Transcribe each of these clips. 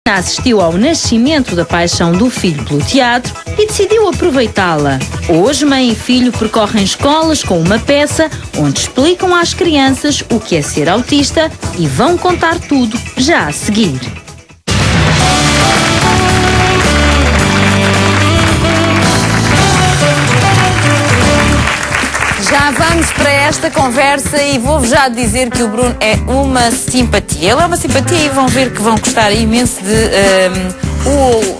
Assistiu ao nascimento da paixão do filho pelo teatro e decidiu aproveitá-la. Hoje, mãe e filho percorrem escolas com uma peça onde explicam às crianças o que é ser autista e vão contar tudo já a seguir. Já vamos para esta conversa e vou-vos já dizer que o Bruno é uma simpatia. Ele é uma simpatia e vão ver que vão gostar imenso de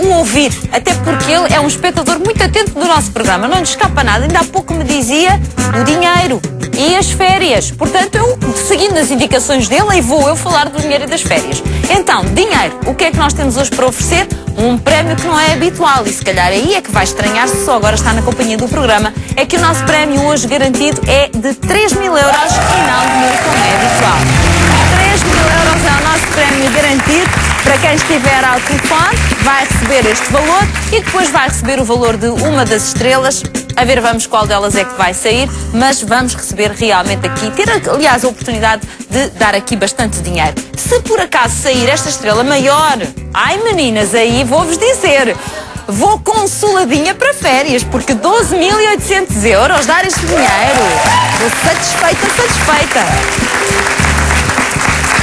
o ouvir. Até porque ele é um espectador muito atento do nosso programa. Não lhe escapa nada. Ainda há pouco me dizia o dinheiro e as férias. Portanto, eu, seguindo as indicações dele, aí vou eu falar do dinheiro e das férias. Então, dinheiro. O que é que nós temos hoje para oferecer? Um prémio que não é habitual e se calhar aí é que vai estranhar se só agora está na companhia do programa. É que o nosso prémio hoje garantido é de 3.000 euros e não de como é habitual. 3.000 euros é o nosso prémio garantido. Para quem estiver ao telefone vai receber este valor e depois vai receber o valor de uma das estrelas. A ver, vamos qual delas é que vai sair, mas vamos receber realmente aqui, ter aliás a oportunidade de dar aqui bastante dinheiro. Se por acaso sair esta estrela maior, ai meninas, aí vou-vos dizer, vou consoladinha para férias, porque 12.800 euros dar este dinheiro. Estou satisfeita.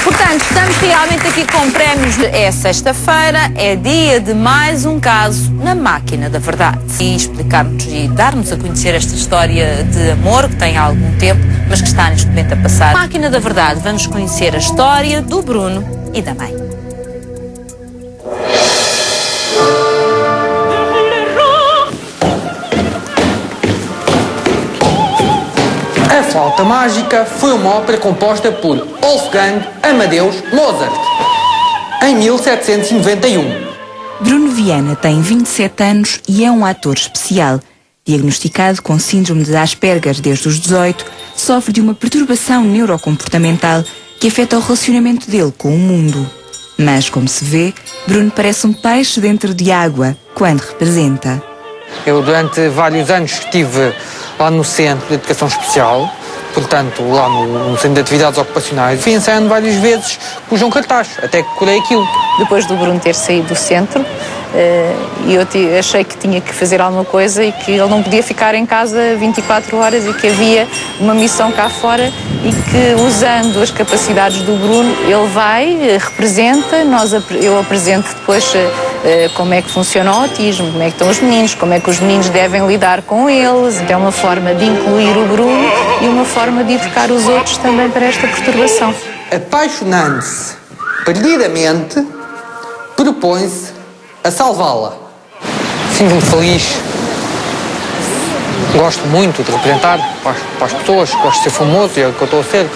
Portanto, estamos realmente aqui com prémios. É sexta-feira, é dia de mais um caso na Máquina da Verdade. E explicar-nos e dar-nos a conhecer esta história de amor que tem há algum tempo, mas que está neste momento a passar. Máquina da Verdade, vamos conhecer a história do Bruno e da mãe. A Flauta Mágica foi uma ópera composta por Wolfgang Amadeus Mozart, em 1791. Bruno Viana tem 27 anos e é um ator especial. Diagnosticado com síndrome de Asperger desde os 18, sofre de uma perturbação neurocomportamental que afeta o relacionamento dele com o mundo. Mas, como se vê, Bruno parece um peixe dentro de água quando representa. Eu durante vários anos estive lá no Centro de Educação Especial, portanto lá no Centro de Atividades Ocupacionais. Fui ensaiando várias vezes com o João Cartaz, até que curei aquilo. Depois do Bruno ter saído do centro, eu achei que tinha que fazer alguma coisa e que ele não podia ficar em casa 24 horas e que havia uma missão cá fora e que, usando as capacidades do Bruno, ele vai, representa, eu apresento depois como é que funciona o autismo, como é que estão os meninos, como é que os meninos devem lidar com eles. É uma forma de incluir o Bruno e uma forma de educar os outros também para esta perturbação. Apaixonando-se perdidamente, propõe-se a salvá-la. Sinto-me feliz. Gosto muito de representar para as pessoas, gosto de ser famoso e é o que eu estou a ser.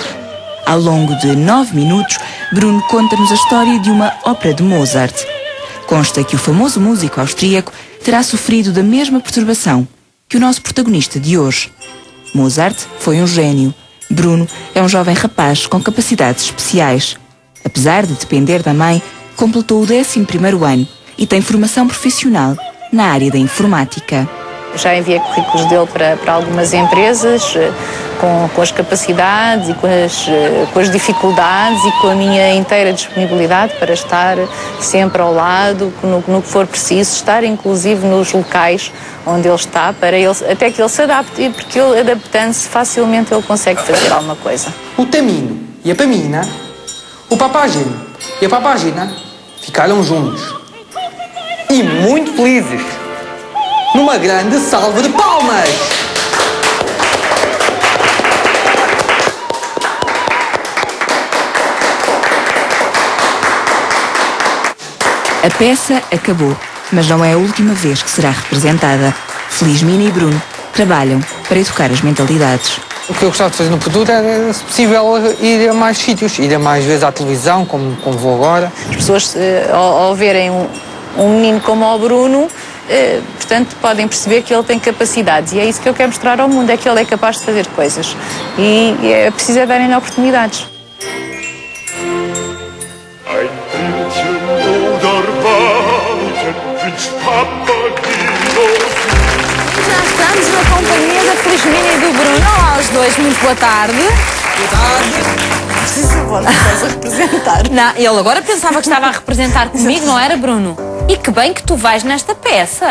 Ao longo de 9 minutos, Bruno conta-nos a história de uma ópera de Mozart. Consta que o famoso músico austríaco terá sofrido da mesma perturbação que o nosso protagonista de hoje. Mozart foi um gênio. Bruno é um jovem rapaz com capacidades especiais. Apesar de depender da mãe, completou o 11º ano e tem formação profissional na área da informática. Já enviei currículos dele para algumas empresas com as capacidades e com as dificuldades e com a minha inteira disponibilidade para estar sempre ao lado, no que for preciso, estar inclusive nos locais onde ele está, para ele, até que ele se adapte, porque ele, adaptando-se facilmente, ele consegue fazer alguma coisa. O Tamino e a Pamina, o Papagino e a Papagina ficaram juntos e muito felizes, numa grande salva de palmas. A peça acabou, mas não é a última vez que será representada. Felizmina e Bruno trabalham para educar as mentalidades. O que eu gostava de fazer no futuro era, se possível, ir a mais sítios, ir a mais vezes à televisão, como vou agora. As pessoas, ao verem um menino como o Bruno, portanto, podem perceber que ele tem capacidades. E é isso que eu quero mostrar ao mundo, é que ele é capaz de fazer coisas. E é preciso darem-lhe oportunidades. Já estamos na companhia da Felizmina e do Bruno. Olá aos dois, muito boa tarde. Boa tarde. fazes favor, não estás a representar. Não, ele agora pensava que estava a representar comigo, não era, Bruno? E que bem que tu vais nesta peça.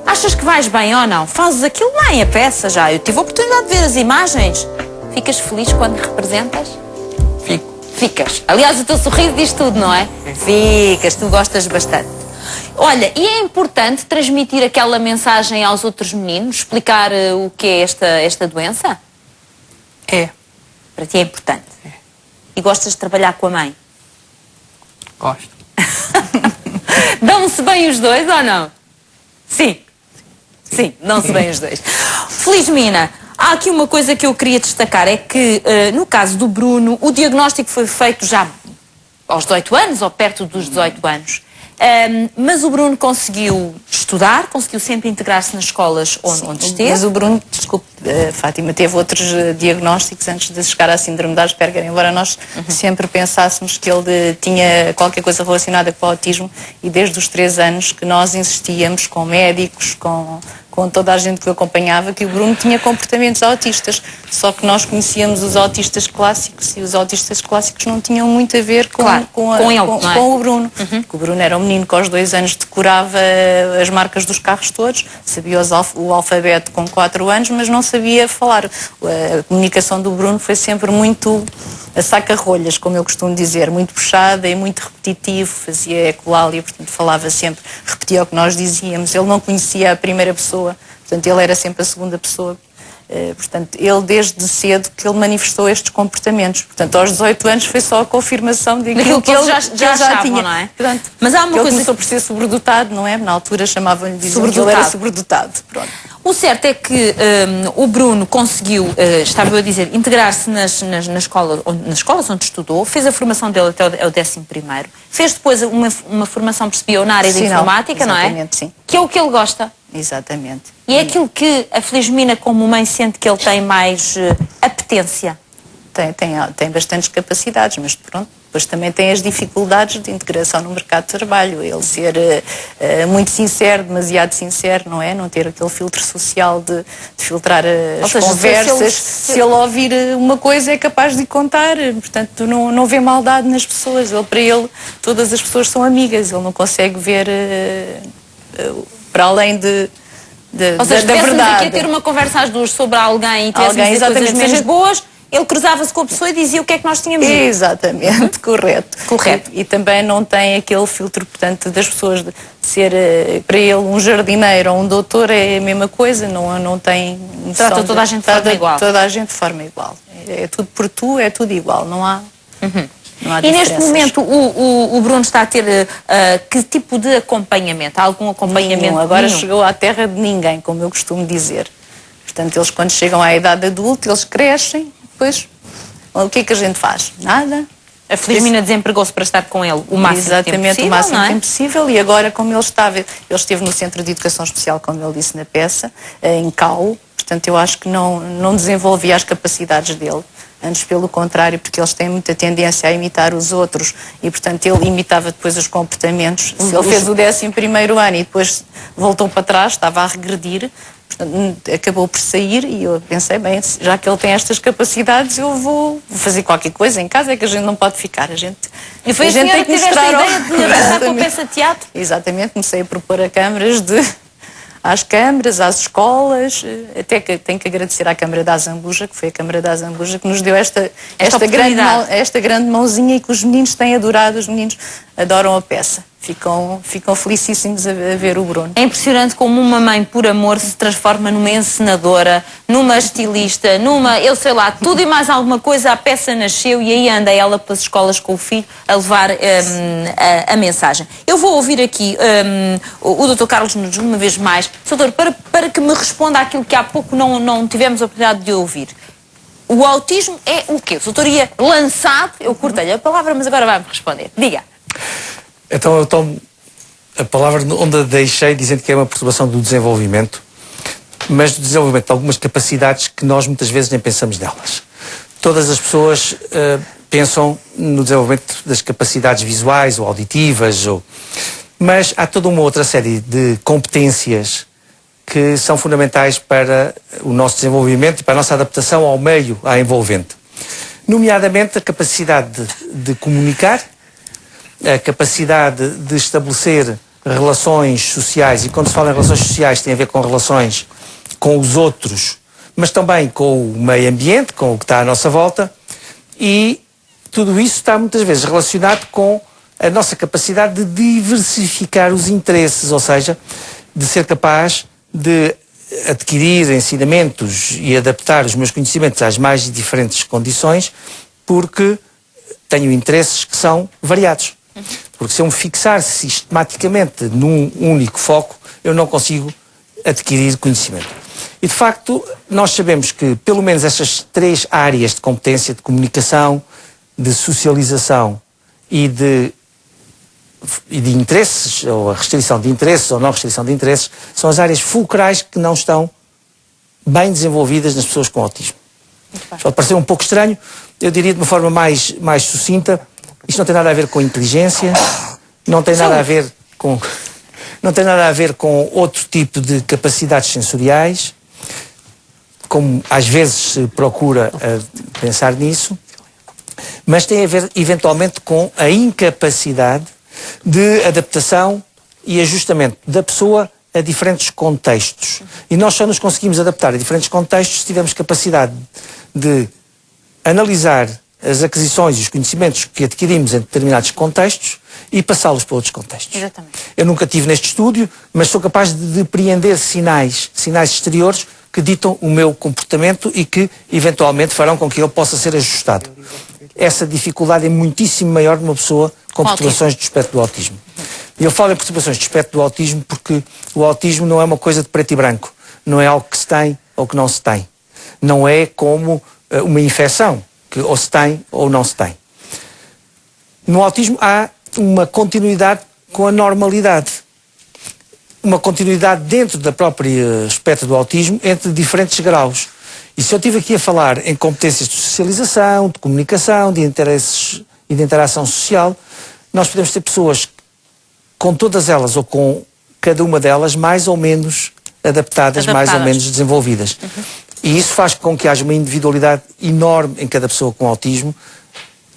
Achas que vais bem ou não? Fazes aquilo bem, a peça já. Eu tive a oportunidade de ver as imagens. Ficas feliz quando representas? Fico. Ficas. Aliás, o teu sorriso diz tudo, não é? Ficas, tu gostas bastante. Olha, e é importante transmitir aquela mensagem aos outros meninos? Explicar o que é esta doença? É. Para ti é importante. E gostas de trabalhar com a mãe? Gosto. Dão-se bem os dois ou não? Sim. Sim, dão-se bem os dois. Felizmina, há aqui uma coisa que eu queria destacar, é que no caso do Bruno, o diagnóstico foi feito já aos 18 anos, ou perto dos 18 anos. Mas o Bruno conseguiu estudar, conseguiu sempre integrar-se nas escolas onde esteve. Mas o Bruno, desculpe, Fátima, teve outros diagnósticos antes de chegar à síndrome de Asperger, embora nós sempre pensássemos que ele tinha qualquer coisa relacionada com o autismo, e desde os 3 anos que nós insistíamos com médicos, com toda a gente que o acompanhava, que o Bruno tinha comportamentos autistas. Só que nós conhecíamos os autistas clássicos, e os autistas clássicos não tinham muito a ver com o Bruno. O Bruno era um menino que aos 2 anos decorava as marcas dos carros todos, sabia o alfabeto com 4 anos, mas não sabia falar. A comunicação do Bruno foi sempre muito a saca-rolhas, como eu costumo dizer, muito puxada e muito repetitivo, fazia ecolalia, portanto falava sempre, repetia o que nós dizíamos. Ele não conhecia a primeira pessoa, portanto ele era sempre a segunda pessoa. Portanto, ele desde cedo que ele manifestou estes comportamentos. Portanto, aos 18 anos foi só a confirmação daquilo que ele já tinha. Não é? Portanto, mas há uma coisa... começou por ser sobredotado, não é? Na altura chamavam-lhe, diziam que ele era sobredotado. Pronto. O certo é que o Bruno conseguiu, estava eu a dizer, integrar-se nas escolas onde estudou, fez a formação dele até o 11º, fez depois uma formação, percebi, na área de informática, não é? Exatamente, sim. Que é o que ele gosta. Exatamente. E é aquilo que a Felizmina, como mãe, sente que ele tem mais apetência? Tem bastantes capacidades, mas pronto, depois também tem as dificuldades de integração no mercado de trabalho. Ele ser muito sincero, demasiado sincero, não é? Não ter aquele filtro social de filtrar as conversas. Se ele ouvir uma coisa é capaz de contar, portanto não vê maldade nas pessoas. Para ele todas as pessoas são amigas, ele não consegue ver para além ou seja, da verdade. Aqui a ter uma conversa às duas sobre alguém e tivesse dizer coisas menos boas, ele cruzava-se com a pessoa e dizia o que é que nós tínhamos dito. Exatamente, correto. E também não tem aquele filtro, portanto, das pessoas de ser, para ele, um jardineiro ou um doutor é a mesma coisa, não tem... Trata toda a gente de forma igual. Toda a gente de forma igual. É tudo por tu, é tudo igual, não há... E neste momento o Bruno está a ter que tipo de acompanhamento? Há algum acompanhamento? Nenhum. Agora chegou à terra de ninguém, como eu costumo dizer. Portanto, eles quando chegam à idade adulta, eles crescem, depois o que é que a gente faz? Nada. A Felizmina desempregou-se para estar com ele o máximo tempo possível, o máximo não é? tempo possível, e agora como ele esteve no Centro de Educação Especial, como ele disse na peça, em Cau, portanto eu acho que não desenvolvia as capacidades dele. Antes, pelo contrário, porque eles têm muita tendência a imitar os outros e, portanto, ele imitava depois os comportamentos. Se ele fez o 11º ano e depois voltou para trás, estava a regredir, portanto, acabou por sair, e eu pensei, bem, já que ele tem estas capacidades, eu vou fazer qualquer coisa em casa, é que a gente não pode ficar. E foi a senhora que teve esta ideia de avançar com a peça de teatro? Exatamente, comecei a propor a câmaras às câmaras, às escolas, até que tenho que agradecer à Câmara da Azambuja, que foi a Câmara da Azambuja que nos deu esta grande mãozinha, e que os meninos têm adorado, os meninos adoram a peça. Ficam felicíssimos a ver o Bruno. É impressionante como uma mãe, por amor, se transforma numa encenadora, numa estilista, eu sei lá, tudo e mais alguma coisa. A peça nasceu e aí anda ela pelas escolas com o filho a levar a mensagem. Eu vou ouvir aqui o Dr. Carlos Nunes uma vez mais, doutor, para que me responda àquilo que há pouco não tivemos a oportunidade de ouvir. O autismo é o quê? O doutor ia lançado, eu cortei-lhe a palavra, mas agora vai-me responder. Diga. Então eu tomo a palavra onde a deixei, dizendo que é uma perturbação do desenvolvimento, mas do desenvolvimento de algumas capacidades que nós muitas vezes nem pensamos nelas. Todas as pessoas pensam no desenvolvimento das capacidades visuais ou auditivas, mas há toda uma outra série de competências que são fundamentais para o nosso desenvolvimento e para a nossa adaptação ao meio envolvente. nomeadamente a capacidade de comunicar, a capacidade de estabelecer relações sociais, e quando se fala em relações sociais tem a ver com relações com os outros, mas também com o meio ambiente, com o que está à nossa volta, e tudo isso está muitas vezes relacionado com a nossa capacidade de diversificar os interesses, ou seja, de ser capaz de adquirir ensinamentos e adaptar os meus conhecimentos às mais diferentes condições, porque tenho interesses que são variados. Porque se eu me fixar sistematicamente num único foco, eu não consigo adquirir conhecimento. E, de facto, nós sabemos que, pelo menos estas 3 áreas de competência, de comunicação, de socialização e de interesses, ou a restrição de interesses ou não restrição de interesses, são as áreas fulcrais que não estão bem desenvolvidas nas pessoas com autismo. Pode parecer um pouco estranho, eu diria de uma forma mais sucinta, isto não tem nada a ver com inteligência, não tem nada a ver com outro tipo de capacidades sensoriais, como às vezes se procura pensar nisso, mas tem a ver eventualmente com a incapacidade de adaptação e ajustamento da pessoa a diferentes contextos. E nós só nos conseguimos adaptar a diferentes contextos se tivermos capacidade de analisar as aquisições e os conhecimentos que adquirimos em determinados contextos e passá-los para outros contextos. Exatamente. Eu nunca estive neste estúdio, mas sou capaz de depreender sinais exteriores que ditam o meu comportamento e que eventualmente farão com que ele possa ser ajustado. Essa dificuldade é muitíssimo maior de uma pessoa com perturbações do espectro do autismo. E eu falo em perturbações do espectro do autismo porque o autismo não é uma coisa de preto e branco. Não é algo que se tem ou que não se tem. Não é como uma infecção, que ou se tem ou não se tem. No autismo há uma continuidade com a normalidade. Uma continuidade dentro da própria espectro do autismo entre diferentes graus. E se eu estive aqui a falar em competências de socialização, de comunicação, de interesses e de interação social, nós podemos ter pessoas com todas elas ou com cada uma delas mais ou menos adaptadas. Mais ou menos desenvolvidas. E isso faz com que haja uma individualidade enorme em cada pessoa com autismo,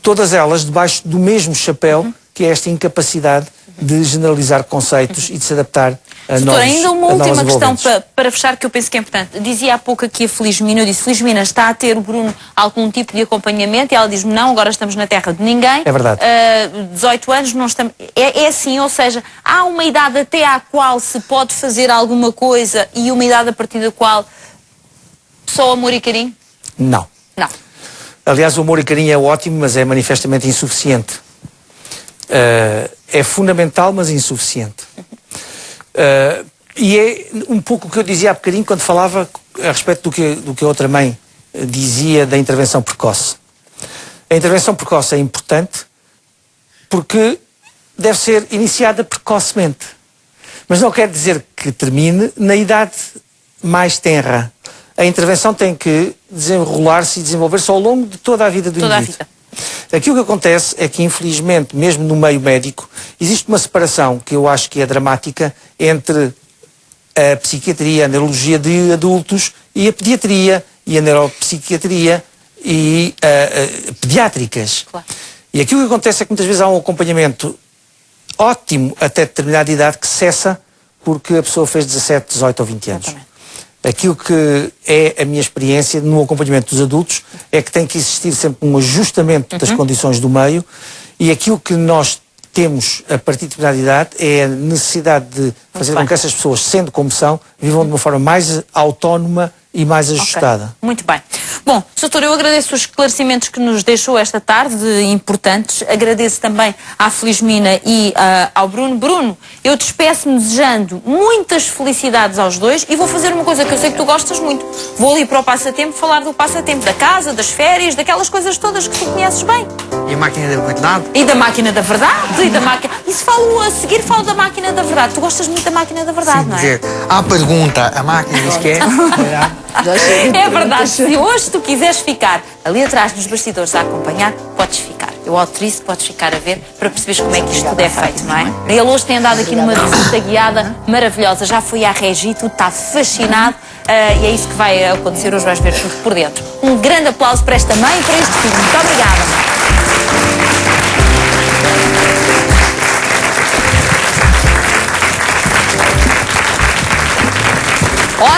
todas elas debaixo do mesmo chapéu, que é esta incapacidade de generalizar conceitos e de se adaptar a Doutora, ainda uma última questão para fechar, que eu penso que é importante. Dizia há pouco aqui a Felizmina, eu disse, Felizmina, está a ter o Bruno algum tipo de acompanhamento? E ela diz-me, não, agora estamos na terra de ninguém. É verdade. 18 anos, não estamos... É assim, ou seja, há uma idade até à qual se pode fazer alguma coisa e uma idade a partir da qual só amor e carinho? Não. Não. Aliás, o amor e carinho é ótimo, mas é manifestamente insuficiente. É fundamental, mas insuficiente. E é um pouco o que eu dizia há bocadinho quando falava a respeito do que a outra mãe dizia da intervenção precoce. A intervenção precoce é importante porque deve ser iniciada precocemente. Mas não quer dizer que termine na idade mais tenra. A intervenção tem que desenrolar-se e desenvolver-se ao longo de toda a vida do indivíduo. Aquilo que acontece é que, infelizmente, mesmo no meio médico, existe uma separação que eu acho que é dramática entre a psiquiatria, a neurologia de adultos e a pediatria e a neuropsiquiatria e pediátricas. Claro. E aquilo que acontece é que muitas vezes há um acompanhamento ótimo até determinada idade que cessa porque a pessoa fez 17, 18 ou 20 anos. Exatamente. Aquilo que é a minha experiência no acompanhamento dos adultos é que tem que existir sempre um ajustamento das condições do meio, e aquilo que nós temos a partir de determinada idade é a necessidade de fazer com que essas pessoas, sendo como são, vivam de uma forma mais autónoma e mais ajustada. Muito bem. Bom, doutor, eu agradeço os esclarecimentos que nos deixou esta tarde, importantes. Agradeço também à Felizmina e ao Bruno. Bruno, eu despeço-me desejando muitas felicidades aos dois e vou fazer uma coisa que eu sei que tu gostas muito. Vou ali para o passatempo falar do passatempo da casa, das férias, daquelas coisas todas que tu conheces bem. E a máquina da verdade? E da máquina da verdade. E da máquina... E se falo a seguir, falo da máquina da verdade. Tu gostas muito da máquina da verdade, Sim, não é? Dizer, à pergunta, a máquina diz que é? É verdade. Se hoje tu quiseres ficar ali atrás nos bastidores a acompanhar, podes ficar. Eu autorizo, podes ficar a ver para perceberes como é que isto tudo é feito, não é? Ele hoje tem andado aqui numa visita guiada maravilhosa, já foi à Regi, tudo está fascinado e é isso que vai acontecer hoje, vais ver tudo por dentro. Um grande aplauso para esta mãe e para este filho. Muito obrigada.